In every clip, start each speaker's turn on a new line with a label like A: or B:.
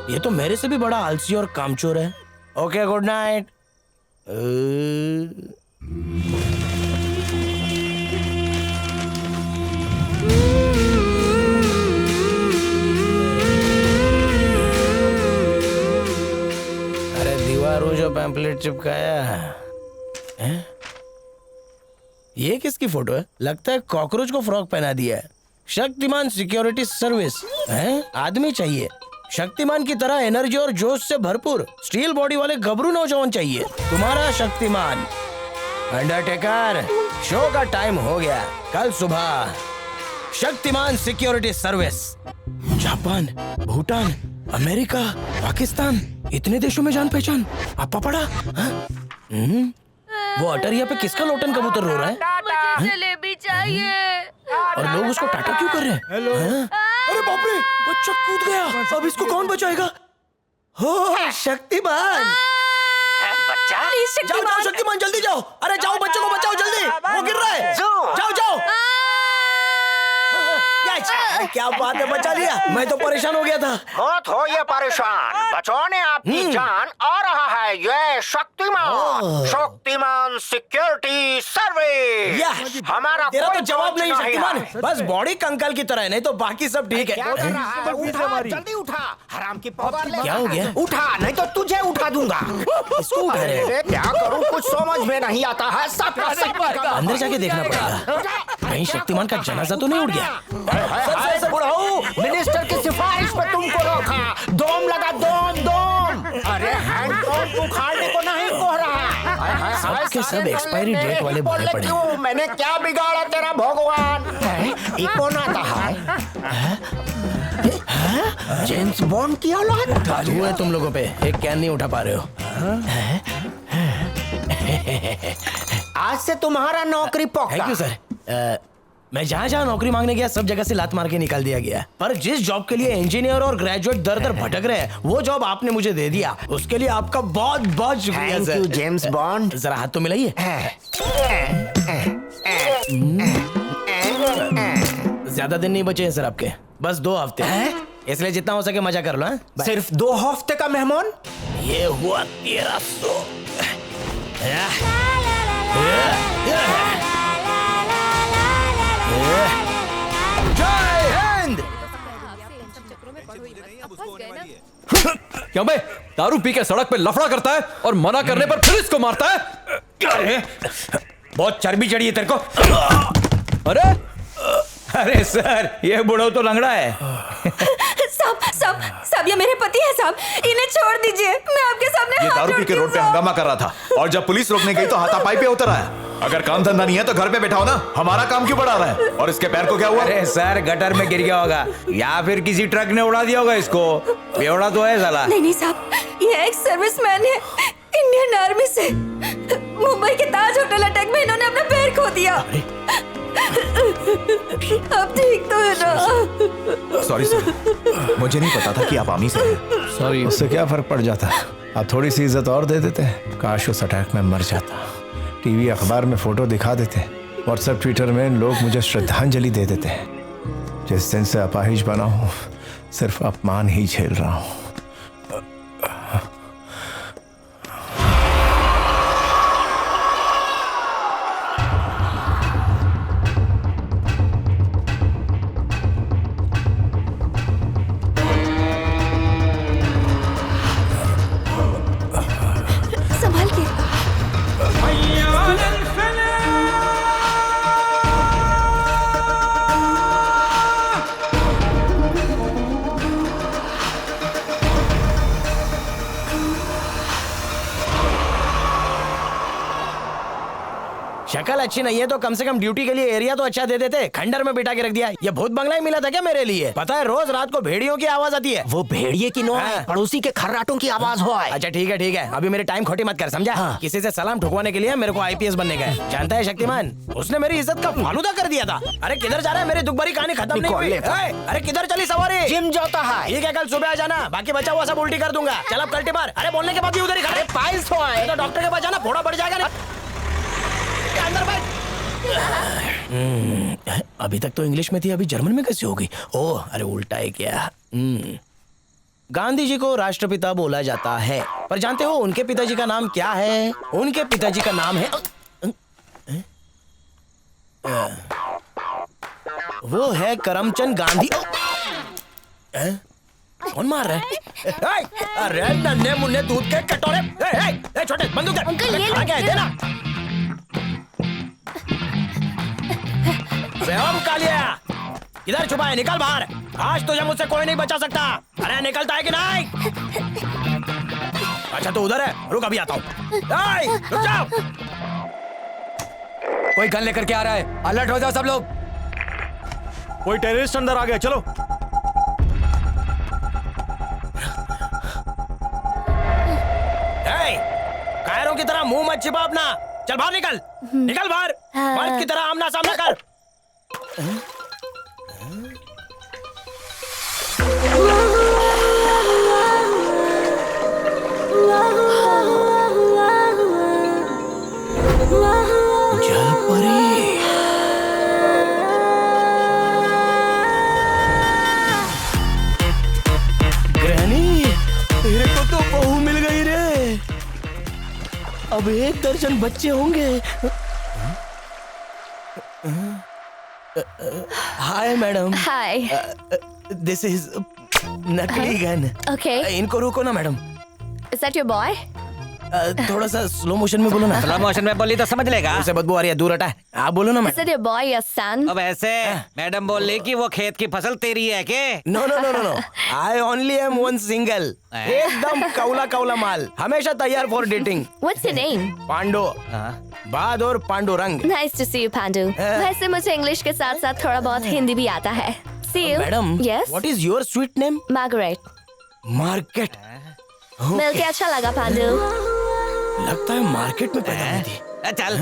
A: ये तो मेरे से भी बड़ा आलसी और कामचोर है। Okay, good night. अरे दीवारों जो पैम्पलेट चिपकाया है? ये किसकी फोटो है? लगता है कॉकरोच को फ्रॉक पहना दिया है। शक्तिमान सिक्योरिटी सर्विस है? आदमी चाहिए शक्तिमान की तरह एनर्जी और जोश से भरपूर स्टील बॉडी वाले गबरू नौजवान चाहिए। तुम्हारा शक्तिमान। अंडरटेकर, शो का टाइम हो गया। कल सुबह Shaktimaan security service. Japan, Bhutan, America, Pakistan, इतने देशों में जान पहचान। आपा पड़ा। वो अटरिया पे किसका लोटन कबूतर रो रहा है?
B: मुझे जलेबी चाहिए।
A: और लोग उसको टाटा क्यों कर रहे हैं?
C: हेलो।
A: अरे बाप रे, बच्चा कूद गया। अब इसको कौन बचाएगा? हो शक्तिमान। जाओ जाओ शक्तिमान, जल्दी जाओ। अरे जाओ, बच्चों को बचाओ जल्दी, वो गिर रहा है। जाओ जाओ। क्या बात है, बचा लिया। मैं तो परेशान हो गया था।
D: मत हो ये परेशान, बचाने आपकी जान आ रहा है ये शक्तिमान सिक्योरिटी सर्विस। हमारा
A: तेरा तो
D: कोई
A: जवाब नहीं
D: सोच
A: शक्तिमान,
D: है।
A: बस बॉडी कंकाल की तरह है, नहीं तो बाकी सब ठीक
D: क्या
A: है।
D: कर रहा है? उठा, जल्दी उठा, हराम की पवार ले।
A: क्या हो गया?
D: उठा, नहीं तो तुझे उठा दूंगा।
A: इसको उठा रहे हैं?
D: अरे क्या करूं, कुछ समझ में नहीं आता है। सब
A: अंदर जाके देखना पड़ेगा, कहीं शक्तिमान का जनाजा तो नहीं उड़ गया।
D: बुढ़ाऊ, मिनिस्टर की सिफारिश पे तुमको रोका। दोम लगा, दोम। अरे हैंड पंप उखाड़ने को नहीं कह रहा।
A: सबके सब एक्सपायरी डेट वाले भरे पड़े हैं।
D: मैंने क्या बिगाड़ा तेरा भगवान? कौन आता है? जेम्स बॉन्ड की औलाद।
A: काबू है तुम लोगों पे, एक कैन नहीं उठा पा रहे हो।
D: आज से तुम्हारा नौकरी पक्का।
A: Thank you sir. मैं जहाँ जहाँ नौकरी मांगने गया सब जगह से लात मार के निकाल दिया गया। पर जिस जॉब के लिए इंजीनियर और ग्रेजुएट दर दर भटक रहे हैं, वो जॉब आपने मुझे दे दिया। उसके लिए आपका बहुत बहुत शुक्रिया
D: thank
A: sir.
D: You James bond.
A: जरा हाथ तो मिलाइए। ज्यादा दिन नहीं बचे हैं सर आपके, बस 2 हफ्ते, इसलिए जितना हो सके मजा कर लो।
D: सिर्फ 2 हफ्ते का मेहमान?
A: ये हुआ 1300। जय हिंद।
E: क्यों बे, दारू पी के सड़क पे लफड़ा करता है और मना करने पर फिर इसको मारता है?
A: अरे बहुत चर्बी चढ़ी है तेरे को।
E: अरे
A: अरे सर, ये बुढ़ो तो लंगड़ा है।
B: साहब, ये मेरे पति है साहब, इन्हें छोड़ दीजिए। मैं आपके सामने
F: ये
B: हाथ
F: दारू पी के
B: जोड़ती
F: रोड पे
B: हूँ,
F: हंगामा कर रहा था और जब पुलिस रोकने गई तो हाथापाई पे उतर आया। अगर काम धंधा नहीं है तो घर पे बैठा हो ना, हमारा काम क्यों बढ़ा रहा है? और इसके पैर को क्या हुआ?
G: अरे सर, गटर में गिर गया होगा या फिर किसी ट्रक ने उड़ा दिया होगा इसको। बेवड़ा तो है साला।
B: नहीं साहब, ये एक सर्विसमैन है इंडियन आर्मी से। मुंबई के ताज होटल अटैक में इन्होंने अपना पैर खो दिया। अब ठीक तो है ना?
F: सॉरी सर, मुझे नहीं पता था कि आप आर्मी से हैं।
C: सॉरी, उससे क्या फर्क पड़ जाता? आप थोड़ी सी इज्जत और दे देते। काश उस अटैक में मर जाता। टीवी अखबार में फोटो दिखा देते, व्हाट्सएप ट्विटर में लोग मुझे श्रद्धांजलि दे देते हैं। जिस दिन से अपाहिज बना हूँ सिर्फ अपमान ही झेल रहा हूँ।
B: संभाल के।
A: शक्ल अच्छी नहीं है तो कम से कम ड्यूटी के लिए एरिया तो अच्छा दे देते। खंडर में बिठा के रख दिया। ये भूत बंगला ही मिला था क्या मेरे लिए? पता है रोज रात को भेड़ियों की आवाज आती है।
D: वो भेड़िए की नो है, पड़ोसी के खर्राटों की आवाज हो।
A: अच्छा ठीक है, अभी मेरे टाइम खोटी मत कर, समझा? किसी से सलाम ठुकवाने के लिए मेरे को आईपीएस बनने का है। जानता है शक्तिमान, उसने मेरी इज्जत का फालूदा कर दिया था। अरे किधर जा रहा है? मेरी दुख भरी कहानी खत्म नहीं हुई। अरे किधर चली सवारी?
D: जिम जाता है।
A: ठीक है, कल सुबह आ जाना, बाकी बचा हुआ सब उल्टी कर दूंगा। चल अब कल्टी मार। अरे बोलने के बाद भी उधर ही खड़े।
D: पाइल्स हो आए
A: तो डॉक्टर के पास जाना, फोड़ा बढ़ जाएगा। अंदर बैठ। अभी तक तो इंग्लिश में थी, अभी जर्मन में कैसे हो गई? ओह, अरे उल्टा है क्या? गांधी जी को राष्ट्रपिता बोला जाता है, पर जानते हो उनके पिताजी का नाम क्या है? उनके पिताजी का नाम है वो है करमचंद गांधी। कौन मार रहा है? अरे नन्हे मुन्ने दूध के कटोरे। छोटे बंदूक दे।
B: अंकल, ये लो,
A: आगे देना। अबे ओम कालिया, किधर छुपा है? निकल बाहर। आज तुझे मुझसे कोई नहीं बचा सकता। अरे निकलता है कि नहीं? अच्छा तो उधर है, रुक अभी आता हूँ। रुक जाओ।
E: कोई गन लेकर के आ रहा है, अलर्ट हो जाओ सब लोग।
F: कोई टेररिस्ट अंदर आ गया, चलो।
A: कायरों की तरह मुंह मत छिपा अपना। चल बाहर निकल। निकल बाहर। मर्द की तरह आमना सामना कर। जल परी। ग्रहणी, तेरे को तो बहू मिल गई रे। अब 1 दर्जन बच्चे होंगे। Hi madam.
B: Hi.
A: This is नकली गन।
B: Okay.
A: इनको रोको ना madam.
B: Is that your boy?
A: थोड़ा सा स्लो मोशन में बोलो ना।
G: स्लो मोशन में बोली तो समझ लेगा।
A: उसे बदबू आ रही है, दूर हटा। आप बोलो ना
B: Is
A: madam.
B: that your boy, your son?
G: अब ऐसे मैडम बोल रही कि वो खेत की फसल तेरी है के?
A: No no no no no, I only am one single. एकदम कौला कौला माल, हमेशा तैयार for dating.
B: What's your name?
A: Pando, Bahadur Pandurang.
B: Nice to see you, Pandu. वैसे मुझे इंग्लिश के साथ साथ थोड़ा बहुत हिंदी भी आता है। See you.
A: Madam,
B: Yes.
A: What is your sweet name?
B: Margaret.
A: Market.
B: मिलके अच्छा लगा, पांडु।
A: लगता है मार्केट में पैदा हुई थी।
G: चल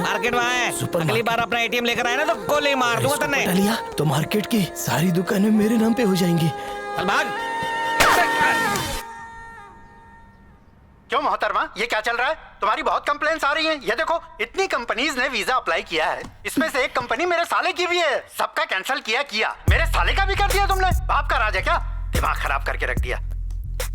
G: मार्केट वहाँ है।
A: सुपर
G: अगली बार अपना एटीएम लेकर आए ना तो गोली मार दूंगा तन्ने।
A: लिया तो मार्केट की सारी दुकानें मेरे नाम पे हो जाएंगी।
G: चल भाग।
D: क्यों मोहतरमा, ये क्या चल रहा है? तुम्हारी बहुत कंप्लेंट्स आ रही हैं। ये देखो, इतनी कंपनीज ने वीजा अप्लाई किया है, इसमें से एक कंपनी मेरे साले की भी है। सबका कैंसिल किया, मेरे साले का भी कर दिया तुमने। बाप का राज है क्या? दिमाग खराब करके रख दिया।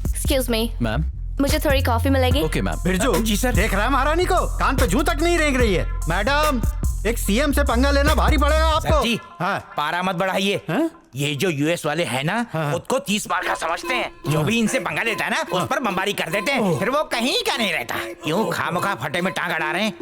B: Excuse me.
E: मैम।
B: मुझे थोड़ी कॉफी मिलेगी?
E: Okay ma'am.
D: Birju ji sir, देख रहा है महारानी को? कान पे जूं तक नहीं रेंग रही है। मैडम, एक सीएम से पंगा लेना भारी पड़ेगा आपको।
G: जी,
D: हाँ।
G: पारा मत बढ़ाइए।
D: हाँ?
G: ये जो यूएस वाले हैं ना, खुद को 30 बार का समझते हैं। जो भी इनसे पंगा लेता है ना, उस पर बमबारी कर देते हैं। फिर वो कहीं का नहीं रहता। क्यों खामखा फटे में टांग अड़ा रहे हैं?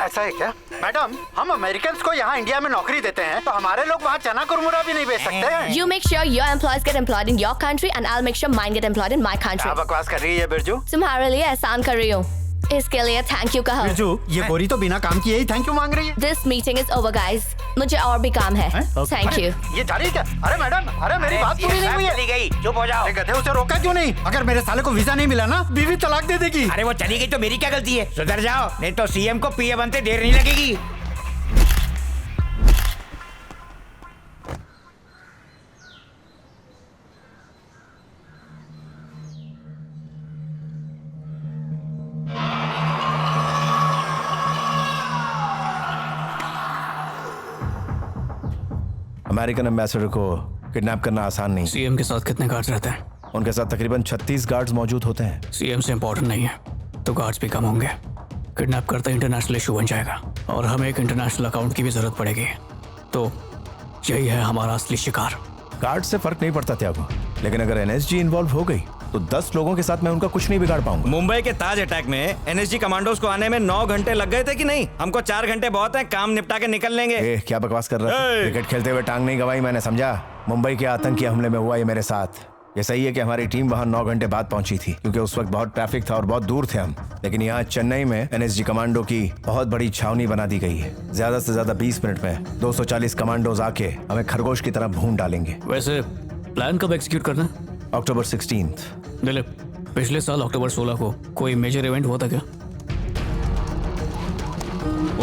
D: ऐसा है क्या? मैडम, हम अमेरिकन को यहाँ इंडिया में नौकरी देते हैं, तो हमारे लोग वहाँ चना कुरमुरा भी नहीं बेच सकते हैं।
B: You make sure your employees get employed in your country and I'll make sure mine get employed in my country.
D: क्या बकवास कर रही है बिरजू?
B: तुम्हारे लिए एहसान कर रही हूँ, इसके लिए थैंक यू कहो।
D: बिरजू, ये गोरी तो बिना काम किए ही थैंक यू मांग रही है।
B: This meeting is over, guys. मुझे और भी काम है। Thank you.
D: ये जा रही है क्या? अरे मैडम, अरे मेरी बात पूरी नहीं हुई है।
G: चली गई, चुप हो जाओ।
D: अरे गधे, उसे रोका क्यों नहीं? अगर मेरे साले को वीजा नहीं मिला ना, बीवी तलाक दे देगी।
G: अरे वो चली गई तो मेरी क्या गलती है? सुधर जाओ, नहीं तो सीएम को पीए बनते देर नहीं लगेगी।
C: अमेरिकन एम्बेसडर को किडनैप करना आसान नहीं।
E: सीएम के साथ कितने गार्ड्स रहते हैं?
C: उनके साथ तकरीबन 36 गार्ड्स मौजूद होते हैं।
E: सीएम से इम्पोर्टेंट नहीं है तो गार्ड्स भी कम होंगे। किडनैप करते इंटरनेशनल इशू बन जाएगा और हमें एक इंटरनेशनल अकाउंट की भी जरूरत पड़ेगी। तो यही है हमारा असली शिकार।
C: गार्ड से फर्क नहीं पड़ता त्यागो, लेकिन अगर एनएसजी इन्वॉल्व हो गई तो 10 लोगों के साथ मैं उनका कुछ नहीं बिगाड़ पाऊंगा।
H: मुंबई के ताज अटैक में एनएसजी कमांडोज को आने में 9 घंटे लग गए थे कि नहीं? हमको 4 घंटे बहुत है, काम निपटा के निकल लेंगे।
C: क्या बकवास कर रहा है? क्रिकेट खेलते हुए टांग नहीं गवाई मैंने, समझा? मुंबई के आतंकी हमले में हुआ ये मेरे साथ। ये सही है कि हमारी टीम वहां 9 घंटे बाद पहुंची थी, क्योंकि उस वक्त बहुत ट्रैफिक था और बहुत दूर थे हम। लेकिन यहाँ चेन्नई में एनएसजी कमांडो की बहुत बड़ी छावनी बना दी गई है। ज्यादा से ज्यादा 20 मिनट में 240 कमांडोज आके हमें खरगोश की तरह भून डालेंगे।
E: वैसे प्लान कब एग्जीक्यूट करना है?
C: अक्टूबर 16।
E: दिलीप, पिछले साल अक्टूबर 16 को कोई मेजर इवेंट हुआ था क्या?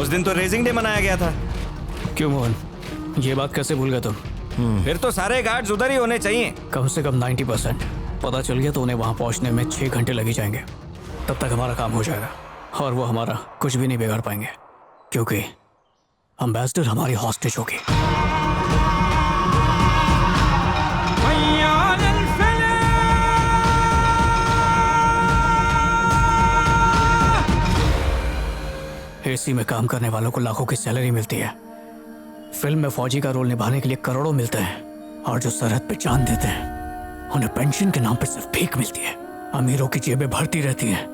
H: उस दिन तो रेजिंग डे मनाया गया था।
E: क्यों मोहन, ये बात कैसे भूल गए तुम?
H: फिर तो सारे गार्ड्स उधर ही होने चाहिए।
E: कम से कम 90%। पता चल गया तो उन्हें वहां पहुंचने में 6 घंटे लग ही जाएंगे। तब तक हमारा काम हो जाएगा और वो हमारा कुछ भी नहीं बिगाड़ पाएंगे, क्योंकि एम्बेसडर हमारी हॉस्टेज होगी। एसी में काम करने वालों को लाखों की सैलरी मिलती है। फिल्म में फौजी का रोल निभाने के लिए करोड़ों मिलते हैं, और जो सरहद पे जान देते हैं उन्हें पेंशन के नाम पर सिर्फ भीख मिलती है। अमीरों की जेबें भरती रहती हैं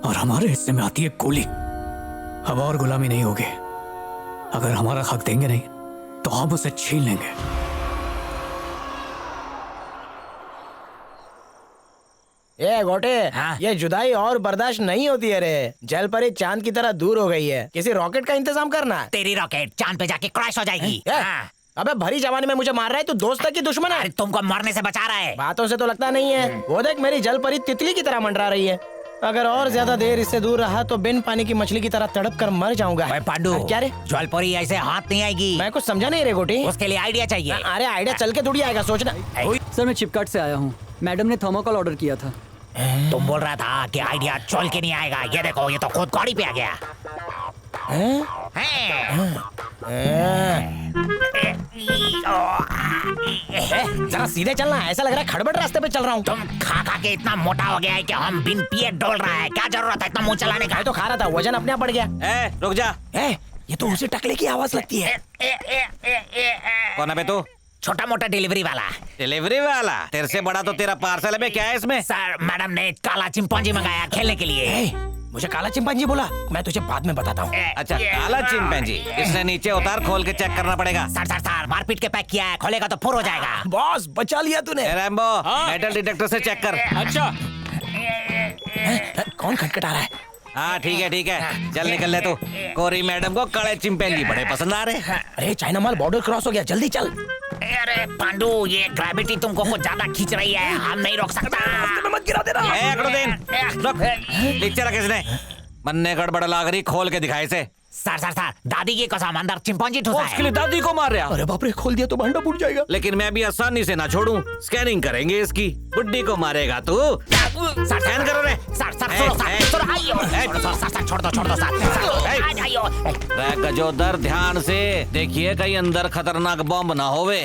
E: और हमारे हिस्से में आती है गोली। अब और गुलामी नहीं होगी। अगर हमारा हक देंगे नहीं तो हम उसे छीन लेंगे।
A: ए गोटे,
G: हाँ?
A: ये जुदाई और बर्दाश्त नहीं होती है रे। जल परी चांद की तरह दूर हो गई है। किसी रॉकेट का इंतजाम करना।
G: तेरी रॉकेट चांद पे जाके क्रैश हो जाएगी।
A: ए,
G: हाँ।
A: अबे भरी जवानी में मुझे मार रहा है, तू दोस्त की दुश्मन है।
G: अरे तुमको मरने से बचा रहा है।
A: बातों से तो लगता नहीं है। वो देख, मेरी जल परी तितली की तरह मंडरा रही है। अगर और ज्यादा देर इससे दूर रहा तो बिन पानी की मछली की तरह तड़प कर मर जाऊंगा।
G: ओए पांडू,
A: क्या रे?
G: ज्वालपुरी ऐसे हाथ नहीं आएगी।
A: मैं कुछ समझा नहीं रे गोटी।
G: उसके लिए आइडिया चाहिए।
A: अरे आइडिया चल के थोड़ी आएगा, सोचना।
I: सर मैं चिपकाट से आया हूँ। मैडम ने थर्मोकॉल ऑर्डर किया था।
G: तुम बोल रहा था कि आइडिया चल के नहीं आएगा। ये देखो, ये तो खुद गाड़ी पे आ गया।
A: जरा सीधे चलना, ऐसा लग रहा है खड़बड़ रास्ते पे चल रहा हूँ।
G: तुम खा खा के इतना मोटा हो गया है कि हम बिन पिए डोल रहा है। क्या जरूरत है इतना मुंह चलाने का?
A: मैं तो खा रहा था, वजन अपने आप बढ़ गया।
H: रुक जा।
A: ये तो उसे टकले की आवाज लगती है।
H: कौन है बे तू?
G: छोटा मोटा डिलीवरी वाला।
H: डिलीवरी वाला? तेरे से बड़ा तो तेरा पार्सल है बे। क्या है इसमें?
G: सर, मैडम ने काला चिंपांजी मंगाया खेलने के लिए।
A: मुझे काला चिंपांजी बोला, मैं तुझे बाद में बताता हूँ।
H: अच्छा, काला चिंपैंजी। इसने नीचे उतार, खोल के चेक करना पड़ेगा।
G: सर मारपीट के पैक किया है, खोलेगा तो फुर हो जाएगा।
A: बॉस बचा लिया तूने।
H: रैम्बो, मेटल डिटेक्टर से चेक कर।
E: अच्छा,
A: कौन खटखटा रहा है?
H: हाँ ठीक है, चल निकल ले तू। कोरी मैडम को काले चिंपैंजी बड़े पसंद आ रहे।
A: अरे चाइना माल बॉर्डर क्रॉस हो गया, जल्दी चल।
G: अरे पांडू, ये ग्रेविटी तुमको कुछ ज्यादा खींच रही है, हम नहीं रोक सकता।
A: मत गिरा देना।
H: नीचे रख इसने। मन्ने गड़बड़ लाग रही, खोल के दिखाए से।
G: सर दादी की कसम, अंदर चिंपांजी ठुसा
H: उसके
G: है।
H: लिए दादी को मार रहा।
A: अरे बाप रे, खोल दिया तो भांडा फूट जाएगा।
H: लेकिन मैं भी आसानी से ना छोड़ूं। स्कैनिंग करेंगे इसकी। बुड्ढी को मारेगा तू।
G: सर
H: स्कैन करो रे।
G: सर सुनो, सर छोड़ दो सर। आइयो।
H: गजोदर, ध्यान से देखिए कहीं अंदर खतरनाक बॉम्ब ना होवे।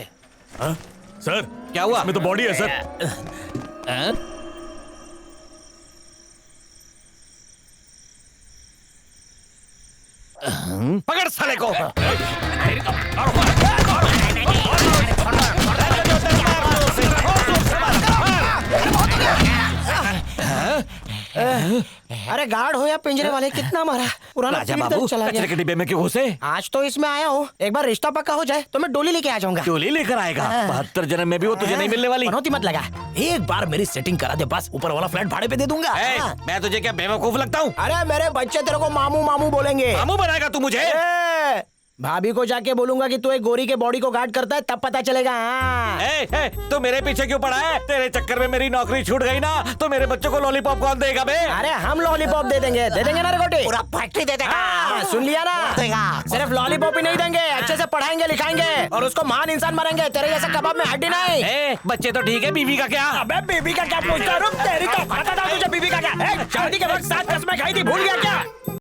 F: सर
H: क्या हुआ?
F: इसमें तो बॉडी है सर।
H: पकड़ साले को।
A: अरे गार्ड हो या पिंजरे वाले, कितना मारा। पुराना
H: राजा
A: पीढ़ी तक
H: बाबू,
A: चला
H: कचरे
A: गया।
H: के डिब्बे में क्यों घुसे?
A: आज तो इसमें आया हूँ, एक बार रिश्ता पक्का हो जाए तो मैं डोली लेके आ जाऊंगा।
H: डोली लेकर आएगा? 72 जन्म में भी वो तुझे नहीं मिलने वाली।
A: पनौती मत लगा, एक बार मेरी सेटिंग करा दे बस, ऊपर वाला फ्लैट भाड़े पे दे दूंगा।
H: मैं तुझे क्या बेवकूफ लगता हूँ?
A: अरे मेरे बच्चे तेरे को मामू मामू बोलेंगे।
H: मामू बनाएगा तू मुझे?
A: भाभी को जाके बोलूंगा कि तू एक गोरी के बॉडी को गार्ड करता है, तब पता चलेगा।
H: तो मेरे पीछे क्यों पड़ा है? तेरे चक्कर में मेरी नौकरी छूट गई ना, तो मेरे बच्चों को लॉलीपॉप कौन देगा बे?
A: अरे हम लॉलीपॉप दे देंगे ना रे गोटी।
G: पूरा फैक्ट्री दे देगा।
A: सुन लिया ना? सिर्फ लॉलीपॉप ही नहीं देंगे, अच्छे से पढ़ाएंगे लिखाएंगे और उसको महान इंसान मारेंगे। तेरे जैसा कबाब में हड्डी नहीं।
H: बच्चे तो ठीक है, बीवी का क्या?
A: अबे बीवी का क्या पूछता? रुक, तेरी तो पता था तुझे बीवी का क्या। शादी के वक्त 7 कसमें खाई थी, भूल गया क्या?